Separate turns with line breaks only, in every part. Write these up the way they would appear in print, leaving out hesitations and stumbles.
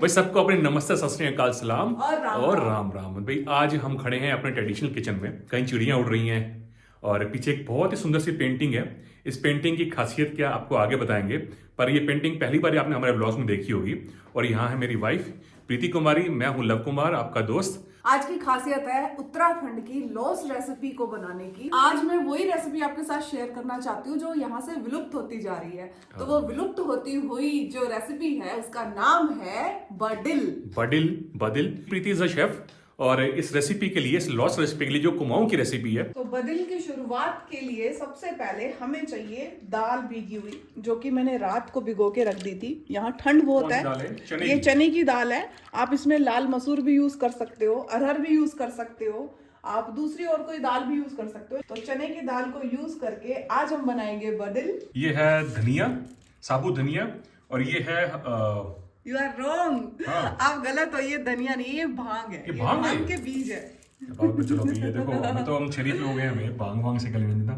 भाई सबको अपने नमस्ते सत श्री अकाल सलाम
और
राम राम भाई। आज हम खड़े हैं अपने ट्रेडिशनल किचन में, कहीं चिड़ियां उड़ रही हैं और पीछे एक बहुत ही सुंदर सी पेंटिंग है। इस पेंटिंग की खासियत क्या आपको आगे बताएंगे, पर ये पेंटिंग पहली बार आपने हमारे ब्लॉग्स में देखी होगी। और यहाँ है मेरी वाइफ प्रीति कुमारी, मैं हूँ लव कुमार आपका दोस्त।
आज की खासियत है उत्तराखंड की लॉस्ट रेसिपी को बनाने की। आज मैं वही रेसिपी आपके साथ शेयर करना चाहती हूँ जो यहाँ से विलुप्त होती जा रही है। तो वो विलुप्त होती हुई जो रेसिपी है उसका नाम है बडिल।
बडिल बदिल। प्रीति इज अ शेफ और इस रेसिपी के लिए, इस लॉस्ट रेसिपी के लिए जो कुमाऊं की रेसिपी है,
तो बदिल की शुरुआत के लिए सबसे पहले हमें चाहिए दाल भीगी हुई, जो कि मैंने रात को भिगो के रख दी थी। यहाँ ठंड बहुत है। ये चने की दाल है। आप इसमें लाल मसूर भी यूज कर सकते हो, अरहर भी यूज कर सकते हो, आप दूसरी और कोई दाल भी यूज कर सकते हो। तो चने की दाल को यूज करके आज हम बनाएंगे बडिल।
ये है धनिया, साबुत धनिया, और ये है
यू आर रॉन्ग। आप गलत हो। ये धनिया नहीं, ये भांग है।
ये भांग
के बीज है।
चलो ये देखो, हमें तो हम शरीफ लोग हैं, हमें भांग भांग से गले में देना।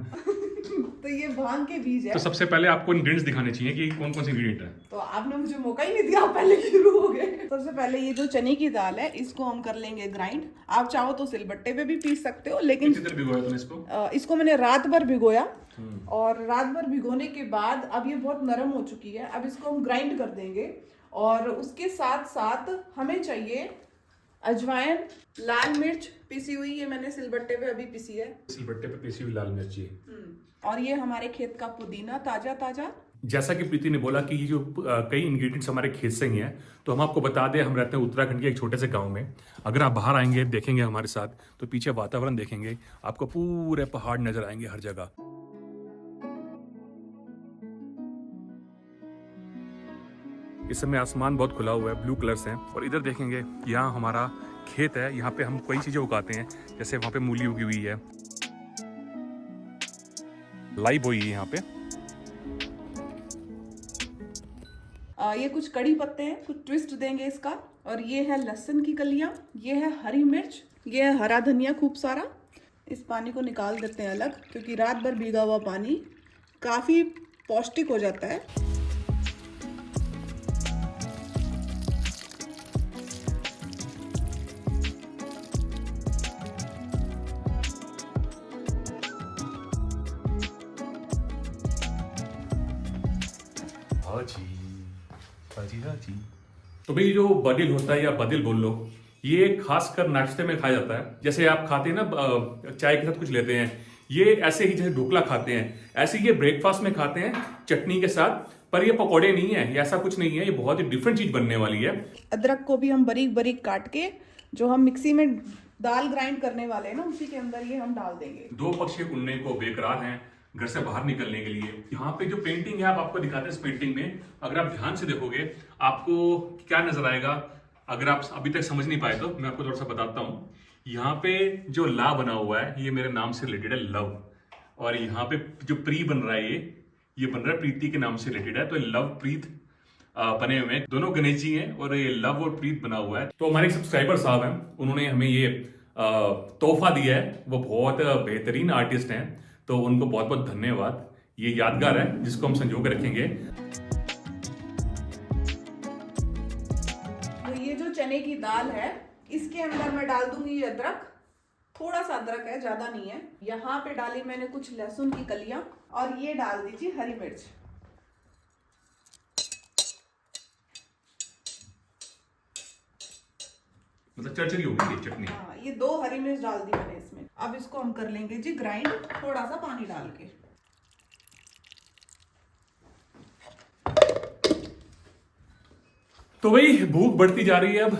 तो ये भांग के बीज है।
तो सबसे पहले आपको इंग्रेडिएंट्स दिखाने चाहिए कि कौन कौन से इंग्रेडिएंट है।
तो आपने मुझे मौका ही नहीं दिया, पहले शुरू हो गए। सबसे पहले ये जो चने की दाल है इसको हम कर लेंगे ग्राइंड। आप चाहो तो सिलबट्टे पे भी पीस सकते हो, लेकिन
कितनी देर भिगोया तुमने इसको?
इसको मैंने रात भर भिगोया। और रात भर भिगोने के बाद अब ये बहुत नरम हो चुकी है। अब इसको हम ग्राइंड कर देंगे। और उसके साथ साथ हमें चाहिए अजवाइन, लाल मिर्च पिसी हुई, ये मैंने सिलबट्टे पे अभी पिसी है।
सिलबट्टे पे पिसी हुई लाल मिर्ची।
और ये हमारे खेत का पुदीना, ताजा ताजा।
जैसा कि प्रीति ने बोला कि ये जो कई इंग्रेडिएंट्स हमारे खेत से ही हैं, तो हम आपको बता दें, हम रहते हैं उत्तराखंड के एक छोटे से गांव में। अगर आप बाहर आएंगे, देखेंगे हमारे साथ, तो पीछे वातावरण देखेंगे, आपको पूरे पहाड़ नजर आएंगे हर जगह। इस समय आसमान बहुत खुला हुआ है, ब्लू कलर्स हैं। और इधर देखेंगे, यहाँ हमारा खेत है। यहाँ पे हम कई चीजें उगाते हैं, जैसे वहाँ पे मूली उगी हुई है, लाई बोई है यहाँ पे।
ये कुछ कड़ी पत्ते हैं, कुछ ट्विस्ट देंगे इसका। और ये है लहसुन की कलियां, ये है हरी मिर्च, ये है हरा धनिया खूब सारा। इस पानी को निकाल देते हैं अलग, क्योंकि रात भर भीगा हुआ पानी काफी पौष्टिक हो जाता है।
तो भाई जो बदिल होता है, या बदिल बोल लो, ये खासकर नाश्ते में खाया जाता है। जैसे आप खाते हैं ना, चाय के साथ कुछ लेते हैं, ये ऐसे ही जैसे ढोकला खाते हैं, ऐसे ही ये ब्रेकफास्ट में खाते हैं चटनी के साथ। पर ये पकौड़े नहीं है, ये ऐसा कुछ नहीं है, ये बहुत ही डिफरेंट चीज बनने वाली है।
अदरक को भी हम बारीक बारीक काट के, जो हम मिक्सी में दाल ग्राइंड करने वाले हैं ना, उसी के अंदर ये हम डाल देंगे।
दो पक्षी उड़ने को बेकरार हैं घर से बाहर निकलने के लिए। यहाँ पे जो पेंटिंग है, आप आपको दिखाते हैं। इस पेंटिंग में अगर आप ध्यान से देखोगे, आपको क्या नजर आएगा? अगर आप अभी तक समझ नहीं पाए तो मैं आपको थोड़ा सा बताता हूँ। यहाँ पे जो ला बना हुआ है, ये मेरे नाम से रिलेटेड है, लव। और यहाँ पे जो प्री बन रहा है, ये बन रहा है प्रीति के नाम से रिलेटेड है। तो लव प्रीत बने हुए हैं, दोनों गणेश जी हैं और ये लव और प्रीत बना हुआ है। तो हमारे सब्सक्राइबर साहब हैं, उन्होंने हमें ये तोहफा दिया है। वो बहुत बेहतरीन आर्टिस्ट हैं, तो उनको बहुत बहुत धन्यवाद। ये यादगार है जिसको हम संजो के रखेंगे।
तो ये जो चने की दाल है, इसके अंदर मैं डाल दूंगी अदरक। थोड़ा सा अदरक है, ज्यादा नहीं है। यहाँ पे डाली मैंने कुछ लहसुन की कलियां, और ये डाल दीजिए हरी मिर्च।
मतलब चरचरी होगी ये चटनी।
हाँ, ये 2 हरी मिर्च डाल दी मैंने इसमें। अब इसको हम कर लेंगे जी ग्राइंड, थोड़ा सा पानी डाल के।
तो वही भूख बढ़ती जा रही है। अब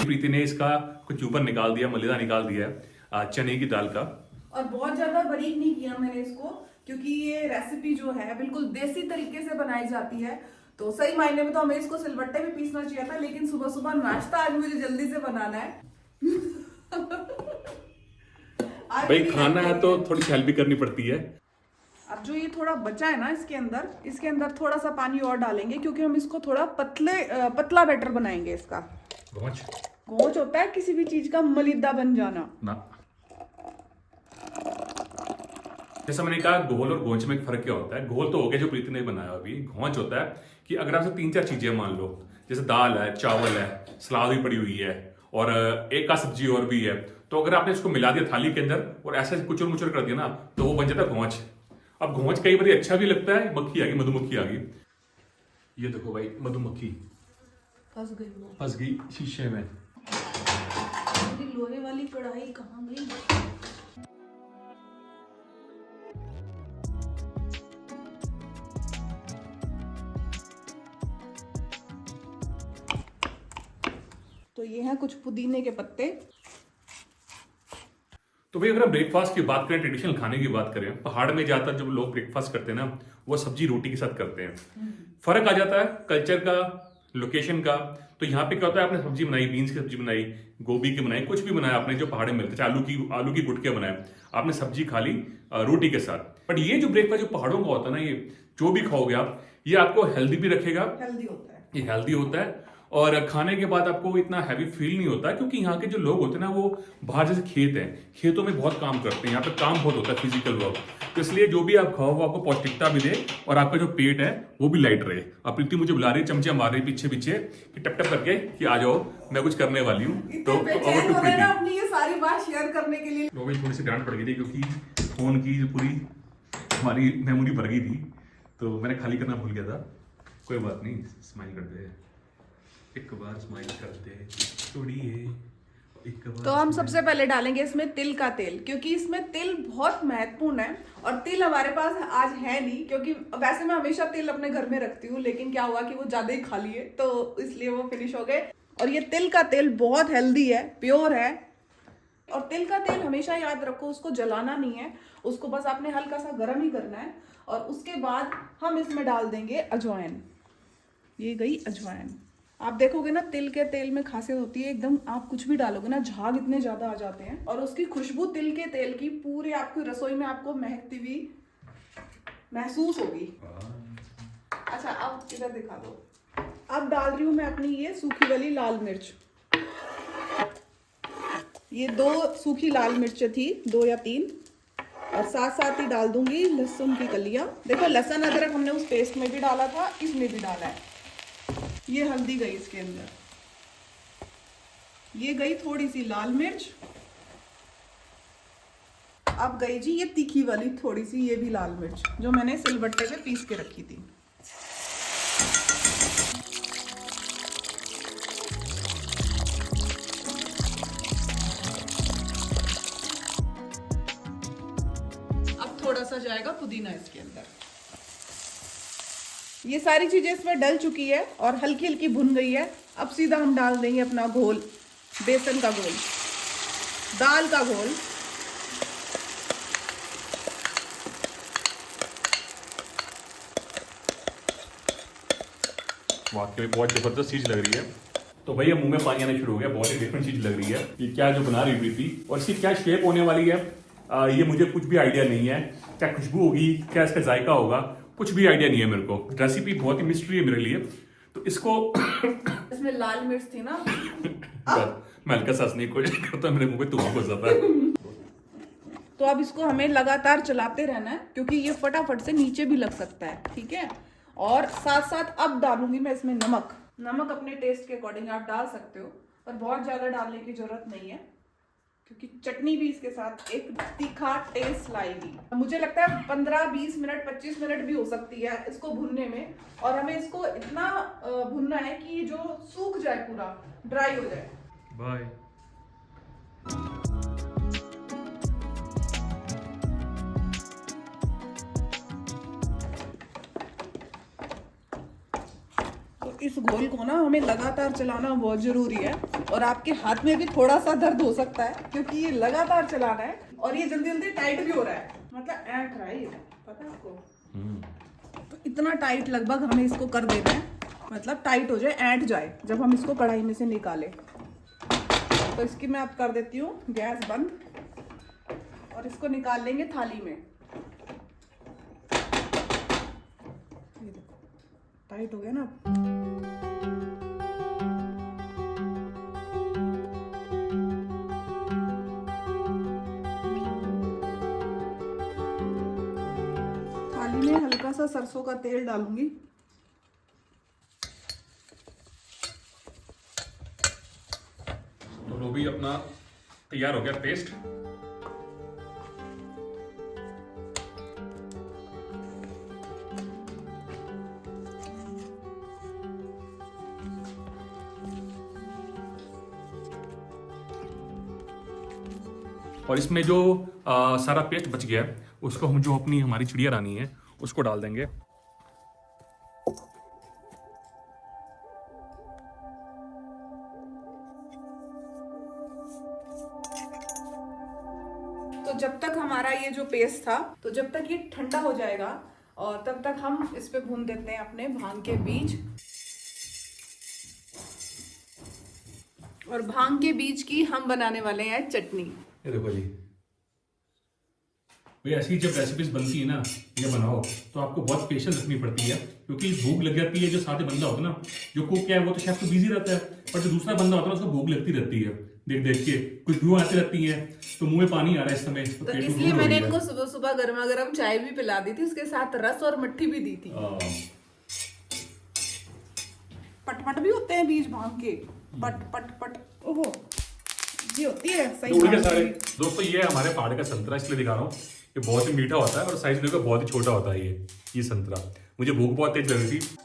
प्रीति ने इसका कुछ ऊपर निकाल दिया, मलिदा निकाल दिया है चने की दाल का।
और बहुत ज्यादा बारीक नहीं किया मैंने इसको, क्योंकि ये रेसिपी जो है बिल्कुल देसी तरीके से बनाई जाती है। तो सही मायने में तो हमें इसको सिलबट्टे में पीसना चाहिए था, लेकिन सुबह सुबह नाश्ता आज मुझे जल्दी से बनाना है।
भाई खाना है तो थोड़ी सी हेल्प भी करनी पड़ती है।
अब जो ये थोड़ा बचा है ना, इसके अंदर थोड़ा सा पानी और डालेंगे, क्योंकि हम इसको थोड़ा पतला बैटर बनाएंगे इसका। घोंच होता है किसी भी चीज का मलिदा बन जाना
ना। जैसा मैंने कहा, घोल और घोंच में एक फर्क क्या होता है। घोल तो हो गया जो प्रीति ने बनाया अभी। घोंच होता है कि अगर आपसे 3-4 चीजें मान लो, जैसे दाल है, चावल है, सलाद भी पड़ी हुई है और एक का सब्जी और भी है, तो अगर आपने इसको मिला दिया थाली के अंदर और ऐसे कुचर मुचर कर दिया ना, तो वो बन जाता है घोंच। अब घोंच कई बार अच्छा भी लगता है। मक्खी आ गई, मधुमक्खी आ गई। ये देखो भाई, मधुमक्खी फंस गई शीशे में।
मेरी लोहे वाली कढ़ाई कहाँ गई? तो ये हैं कुछ पुदीने के पत्ते।
तो भाई अगर हम ब्रेकफास्ट की बात करें, ट्रेडिशनल खाने की बात करें, पहाड़ में ज्यादातर जब लोग ब्रेकफास्ट करते हैं ना, वो सब्जी रोटी के साथ करते हैं। फर्क आ जाता है कल्चर का, लोकेशन का। तो यहाँ पे क्या होता है, आपने सब्जी बनाई, बीन्स की सब्जी बनाई, गोभी की बनाई, कुछ भी बनाया आपने जो पहाड़ में मिलते हैं, आलू की गुटके बनाए, आपने सब्जी खा ली रोटी के साथ। बट ये जो ब्रेकफास्ट जो पहाड़ों का होता है ना, ये जो भी खाओगे आप, ये आपको हेल्दी भी रखेगा,
हेल्दी होता है,
ये हेल्दी होता है। और खाने के बाद आपको इतना हैवी फील नहीं होता, क्योंकि यहाँ के जो लोग होते हैं ना, वो बाहर जैसे खेत हैं, खेतों में बहुत काम करते हैं, यहाँ पे काम बहुत होता है, फिजिकल वर्क। तो इसलिए जो भी आप खाओ वो आपको पौष्टिकता भी दे और आपका जो पेट है वो भी लाइट रहे। अब प्रीति मुझे बुला रही है, चमचे मार रही पीछे पीछे कि टप टप करके कि आ जाओ, मैं कुछ करने वाली हूँ। तो
बेचैन हो रहे हैं अपनी ये सारी बात शेयर करने के लिए।
वो भी थोड़ी सी डांट पड़ गई थी, क्योंकि फोन की जो पूरी हमारी मेमोरी भर गई थी, तो मैंने खाली करना भूल गया था। कोई बात नहीं, स्माइल कर दे, एक बार स्माइल कर दे थोड़ी।
तो हम सबसे पहले डालेंगे इसमें तिल का तेल, क्योंकि इसमें तिल बहुत महत्वपूर्ण है और तिल हमारे पास आज है नहीं, क्योंकि वैसे मैं हमेशा तिल अपने घर में रखती हूँ, लेकिन क्या हुआ कि वो ज्यादा ही खा लिए तो इसलिए वो फिनिश हो गए। और ये तिल का तेल बहुत हेल्दी है, प्योर है। और तिल का तेल हमेशा याद रखो, उसको जलाना नहीं है, उसको बस आपने हल्का सा गर्म ही करना है। और उसके बाद हम इसमें डाल देंगे अजवाइन। ये गई अजवाइन। आप देखोगे ना, तिल के तेल में खासियत होती है, एकदम आप कुछ भी डालोगे ना, झाग इतने ज्यादा आ जाते हैं और उसकी खुशबू तिल के तेल की पूरी आपकी रसोई में आपको महकती हुई महसूस होगी। अच्छा, अब इधर दिखा दो। अब डाल रही हूं मैं अपनी ये सूखी वाली लाल मिर्च। ये 2 सूखी लाल मिर्च थी, 2 या 3, और साथ साथ ही डाल दूंगी लहसुन की कलियां। देखो, लहसुन अदरक हमने उस पेस्ट में भी डाला था, इसमें भी डाला है। ये हल्दी गई इसके अंदर, ये गई थोड़ी सी लाल मिर्च। अब गई जी ये तीखी वाली थोड़ी सी, ये भी लाल मिर्च जो मैंने सिलबट्टे पे पीस के रखी थी। अब थोड़ा सा जाएगा पुदीना इसके अंदर। ये सारी चीजें इसमें डल चुकी है और हल्की हल्की भुन गई है। अब सीधा हम डाल देंगे अपना घोल, बेसन का घोल, दाल का घोल।
वाकई बहुत जबरदस्त चीज लग रही है। तो भैया मुंह में पानी आना शुरू हो गया, बहुत ही डिफरेंट चीज लग रही है। ये क्या जो बना रही थी और इसकी क्या शेप होने वाली है, ये मुझे कुछ भी आइडिया नहीं है। क्या खुशबू होगी, क्या इसका जायका होगा, कुछ भी आइडिया नहीं है मेरे को। रेसिपी बहुत ही मिस्ट्री है मेरे लिए। तो इसको
इसमें लाल मिर्च थी ना,
मैं हल्का सा हंसने की कोशिश करता हूं, मेरे मुंह में धुआं घुस जाता है।
तो अब इसको हमें लगातार चलाते रहना है, क्योंकि ये फटाफट से नीचे भी लग सकता है, ठीक है। और साथ साथ अब डालूंगी मैं इसमें नमक। नमक अपने टेस्ट के अकॉर्डिंग आप डाल सकते हो, पर बहुत ज्यादा डालने की जरूरत नहीं है, क्योंकि चटनी भी इसके साथ एक तीखा टेस्ट लाएगी। मुझे लगता है 15-20 मिनट 25 मिनट भी हो सकती है इसको भुनने में। और हमें इसको इतना भुनना है कि जो सूख जाए, पूरा ड्राई हो जाए।
बाय।
इस घोल को ना हमें लगातार चलाना बहुत जरूरी है, और आपके हाथ में भी थोड़ा सा दर्द हो सकता है, क्योंकि ये लगातार चलाना है और ये जल्दी जल्दी टाइट भी हो रहा है, मतलब ऐंठ रहा है ये, पता है आपको। तो इतना टाइट लगभग हमें इसको कर देना है, मतलब टाइट हो जाए, ऐंठ जाए जब हम इसको कढ़ाई में से निकालें। तो इसकी मैं अब कर देती हूँ गैस बंद और इसको निकाल लेंगे थाली में। ये देखो टाइट हो गया ना। कढ़ाई में हल्का सा सरसों का तेल डालूंगी।
तो वो भी अपना तैयार हो गया पेस्ट। और इसमें जो सारा पेस्ट बच गया है उसको हम जो अपनी हमारी चिड़िया रानी है उसको डाल देंगे।
तो जब तक हमारा ये जो पेस्ट था, तो जब तक ये ठंडा हो जाएगा और तब तक हम इस पे भून देते हैं अपने भांग के बीज। और भांग के बीज की हम बनाने वाले हैं चटनी।
ये देखो जी, भाई ऐसी जब रेसिपीज बनती है ना, ये बनाओ तो आपको बहुत पेशेंस रखनी पड़ती है, क्योंकि भूख लग जाती है। जो साथ बंदा होता है ना, जो कुक है वो तो शेफ तो बिजी रहता है, पर जो दूसरा बंदा होता है उसको भूख लगती रहती है। देख देख के कुछ व्यू आती रहती है, तो मुंह में पानी आ रहा है इस समय।
तो इसलिए मैंने इनको सुबह सुबह गर्मा गर्म चाय भी पिला दी थी, उसके साथ रस और मट्ठी भी दी थी। पटपट भी होते हैं बीज भांग के, पट पट पट। ओहो, ये होती है सही
सारे। दोस्तों ये हमारे पहाड़ का संतरा, इसलिए दिखा रहा हूँ। ये बहुत ही मीठा होता है और साइज देखो बहुत ही छोटा होता है ये संतरा। मुझे भूख बहुत तेज लग रही थी।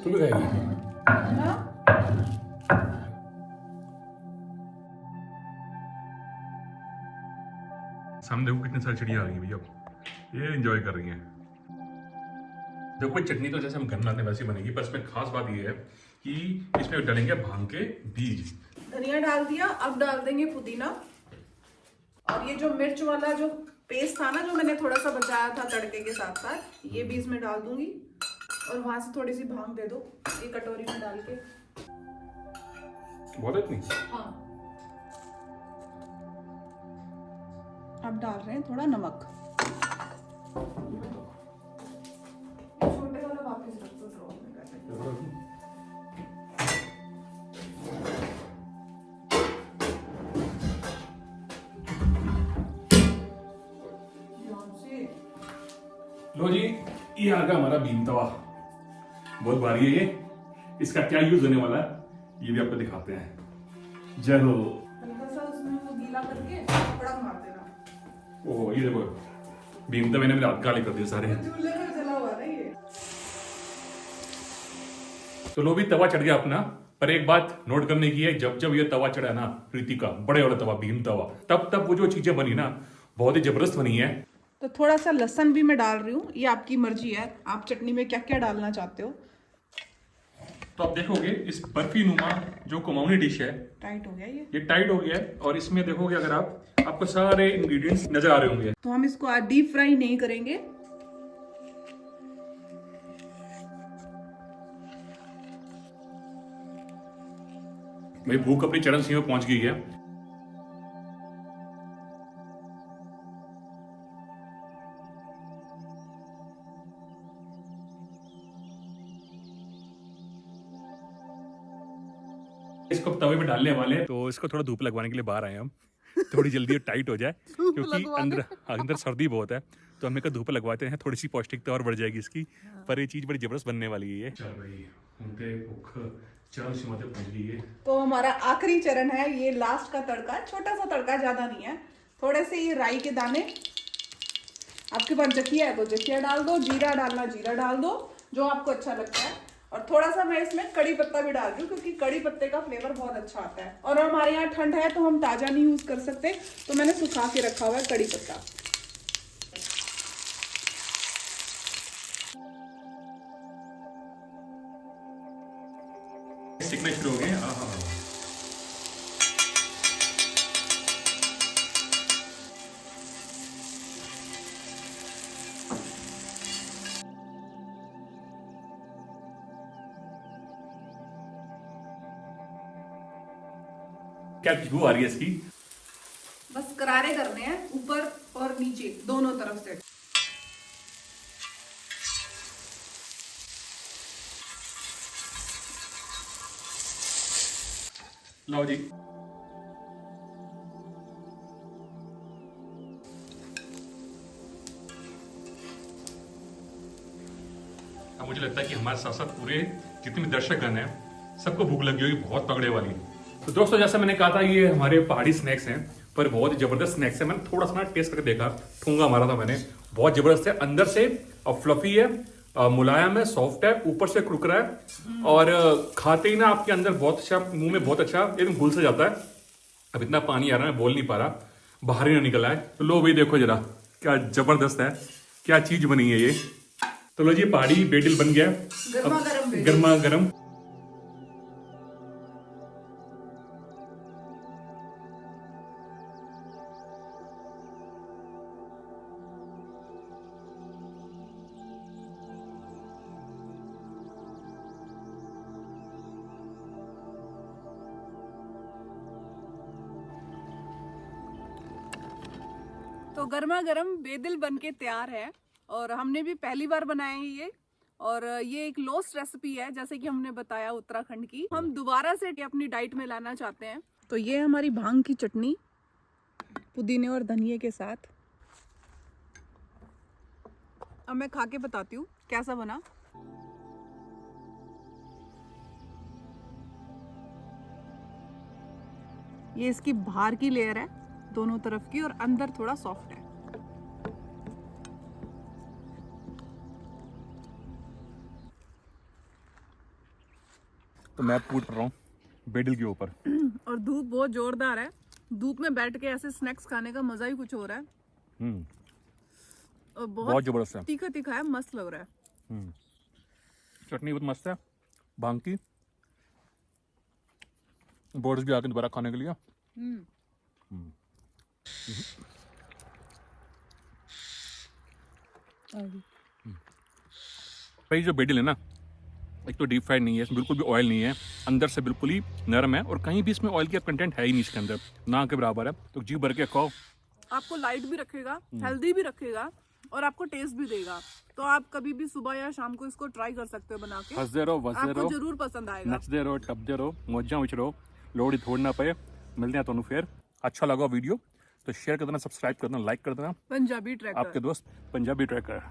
तू भी खाएगी? सामने देखो कितनी सारी चिड़िया आ गई भैया, ये एंजॉय कर रही हैं। देखो चटनी तो जैसे हम घर बनाते हैं वैसी बनेगी, पर इसमें खास बात ये है कि इसमें डालेंगे भांग के बीज।
धनिया डाल दिया, अब डाल देंगे पुदीना। और ये जो मिर्च वाला जो पेस्ट था ना, जो मैंने थोड़ा सा बचाया था तड़के के साथ साथ, ये भी इसमें डाल दूंगी। और वहां से थोड़ी सी भांग दे दो ये कटोरी में डाल के।
बहुत इतनी?
हाँ। अब डाल रहे हैं थोड़ा नमक। छोटे वाला वापस रख दो ड्रॉर में।
लो जी, ये आ गया हमारा भीम तवा। बहुत भारी है ये, इसका क्या यूज होने वाला है ये भी आपको दिखाते हैं। जय हो।
हल्का सा उसमें वो गीला करके कपड़ा मार देना।
ओह ये देखो, भीम तवे ने मेरे हाथ काले कर दिए सारे।
चूल्हे पर जला हुआ है ये।
तो लो भी तवा चढ़ गया अपना। पर एक बात नोट करने की है, जब जब ये तवा चढ़ा ना प्रीति का, बड़े वाला तवा भीम तवा, तब तब वो जो चीजें बनी ना बहुत ही जबरदस्त बनी है।
तो थोड़ा सा लहसुन भी मैं डाल रही हूँ, ये आपकी मर्जी है, आप चटनी में क्या क्या डालना चाहते हो।
तो आप देखोगे इस बर्फी नुमा जो कुमाऊनी डिश है,
टाइट हो गया
ये टाइट हो गया है। और इसमें देखोगे अगर आपको सारे इंग्रेडिएंट्स नजर आ रहे होंगे।
तो हम इसको आज डीप फ्राई नहीं करेंगे।
भाई भूख अपनी चरम सीमा पहुंच गई है। इसको तवे पे डालने वाले हैं, तो इसको थोड़ा धूप लगवाने के लिए बाहर आए हम। थोड़ी जल्दी टाइट हो जाए, क्योंकि अंदर सर्दी बहुत है, तो हमने कहा धूप लगवाते हैं, थोड़ी सी पौष्टिकता और बढ़ जाएगी इसकी। पर ये चीज बड़ी जबरदस्त बनने वाली है ये। चल भाई, उनके भूख चरम सीमा पे पहुंच गई है।
तो हमारा आखिरी चरण है, ये लास्ट का तड़का, छोटा सा तड़का, ज्यादा नहीं है। थोड़े से ये राई के दाने, आपके पास जखिया है तो जखिया डाल दो, जीरा डालना जीरा डाल दो, जो आपको अच्छा लगता है। और थोड़ा सा मैं इसमें कड़ी पत्ता भी डाल रही हूँ, क्योंकि कड़ी पत्ते का फ्लेवर बहुत अच्छा आता है। और हमारे यहाँ ठंड है तो हम ताजा नहीं यूज कर सकते, तो मैंने सुखा के रखा हुआ है कड़ी पत्ता।
सीखना शुरू हो गए। क्या खुशबू आ रही है इसकी।
बस करारे करने हैं, ऊपर और नीचे दोनों तरफ से।
लो जी। अब मुझे लगता है कि हमारे साथ साथ पूरे जितने भी दर्शकगण हैं सबको भूख लगी होगी बहुत तगड़े वाली। तो दोस्तों जैसा मैंने कहा था ये हमारे पहाड़ी स्नैक्स हैं पर बहुत ही जबरदस्त स्नैक्स है। मैंने थोड़ा सा ना टेस्ट करके देखा, ठूंगा मारा था मैंने, बहुत जबरदस्त है। अंदर से फ्लफी है, मुलायम है, सॉफ्ट है, ऊपर से कुरकुरा है और खाते ही ना आपके अंदर बहुत अच्छा, मुंह में बहुत अच्छा एकदम घुल से जाता है। अब इतना पानी आ रहा है मैं बोल नहीं पा रहा, बाहर ही ना निकला है। तो लो भाई देखो जरा क्या जबरदस्त है, क्या चीज बनी है ये। तो लो जी पहाड़ी बेडिल बन गया, गर्मा गर्म।
तो गर्मा गर्म बेदिल बन के तैयार है और हमने भी पहली बार बनाया है ये। और ये एक लॉस्ट रेसिपी है जैसे कि हमने बताया उत्तराखंड की, हम दोबारा से अपनी डाइट में लाना चाहते हैं। तो ये हमारी भांग की चटनी पुदीने और धनिये के साथ। अब मैं खा के बताती हूँ कैसा बना। ये इसकी बाहर की लेयर है दोनों तरफ की और अंदर थोड़ा सॉफ्ट है।
तो मैं पूछ रहा हूँ बेडिल के ऊपर
और धूप बहुत जोरदार है, धूप में बैठ के ऐसे स्नैक्स खाने का मजा ही कुछ हो रहा है। और बहुत
जबरदस्त है,
तीखा तीखा है, मस्त लग रहा है।
चटनी बहुत मस्त है, भांग की। बोर्ड्स भी आके दोबारा खाने के लिए। भाई जो बेडिल है ना, एक तो डीप फ्राइड नहीं है, इसमें बिल्कुल भी ऑयल नहीं है, अंदर से बिल्कुल ही नरम है और कहीं भी इसमें ऑयल की कंटेंट है ही नहीं इसके अंदर, ना के बराबर है। तो जी भर के खाओ,
आपको लाइट भी रखेगा, हेल्दी भी रखेगा और आपको टेस्ट भी देगा। तो आप कभी भी सुबह या शाम को इसको ट्राई कर सकते हो बना के।
हंसदे रहो, वसदे
आपको
रहो,
जरूर पसंद आएगा।
नचदे रहो, टपदे रहो, मौजा विच रहो, लोड़ी थोड़ ना पे। मिलते हैं तो फिर। अच्छा लगा वीडियो तो शेयर कर देना, सब्सक्राइब कर देना, लाइक कर देना।
पंजाबी ट्रैकर
आपके दोस्त पंजाबी ट्रैकर।